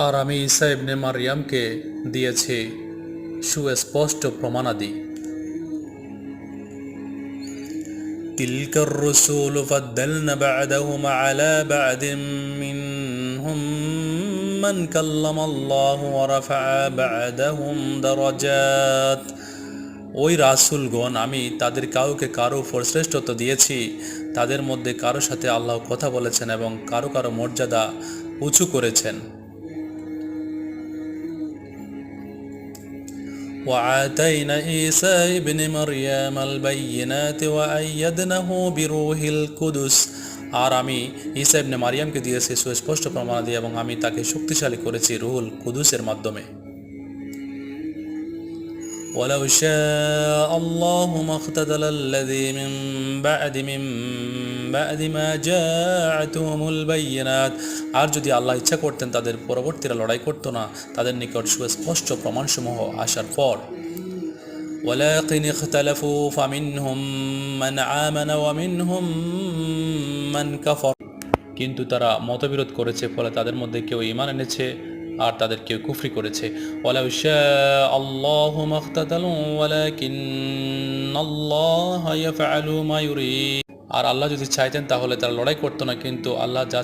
আর আমি ঈসা ইবনে মারইয়ামকে দিয়েছি সুস্পষ্ট প্রমাণাদি। তিলকার রসুল ফাদ্দালনা বা'দাহুম আলা বা'দিন মিনহুম মান কাল্লামাল্লাহু ওয়া রাফা'a বা'দাহুম দারাজাত। ওই রাসূলগণ আমি তাদের কাউকে কারো উপর শ্রেষ্ঠত্ব দিয়েছি, তাদের মধ্যে কারো সাথে আল্লাহ কথা বলেছেন এবং কারো কারো মর্যাদা উঁচু করেছেন। وآتينا عيسى ابن مريم البينات وأيدناه بروح القدس। আর আমি ঈসা ইবনে মারিয়ামকে দিয়েছি সুস্পষ্ট প্রমাণাদি এবং আমি তাকে শক্তিশালী করেছি রুহুল কুদুসের মাধ্যমে। ولو شاء الله ما اقتتل الذين من بعد ما جاءتهم البينات। আর যদি আল্লাহ ইচ্ছা করতেন তাদের পরবর্তীরা লড়াই করত না তাদের নিকট সুস্পষ্ট প্রমাণসমূহ আসার পর। ولكن اختلفوا فمنهم من آمن ومنهم من كفر। কিন্তু তারা মতবিরোধ করেছে, ফলে তাদের মধ্যে কেউ ঈমান এনেছে আর তাদের কেউ কুফরি করেছে। ওয়ালাউ শাআ আল্লাহু মাখতাতালু ওয়ালাকিন্নাল্লাহা ইয়াফআলু মা ইউরিদ। আর আল্লাহ যদি চাইতেন তাহলে তারা লড়াই করতো না, কিন্তু আল্লাহ যা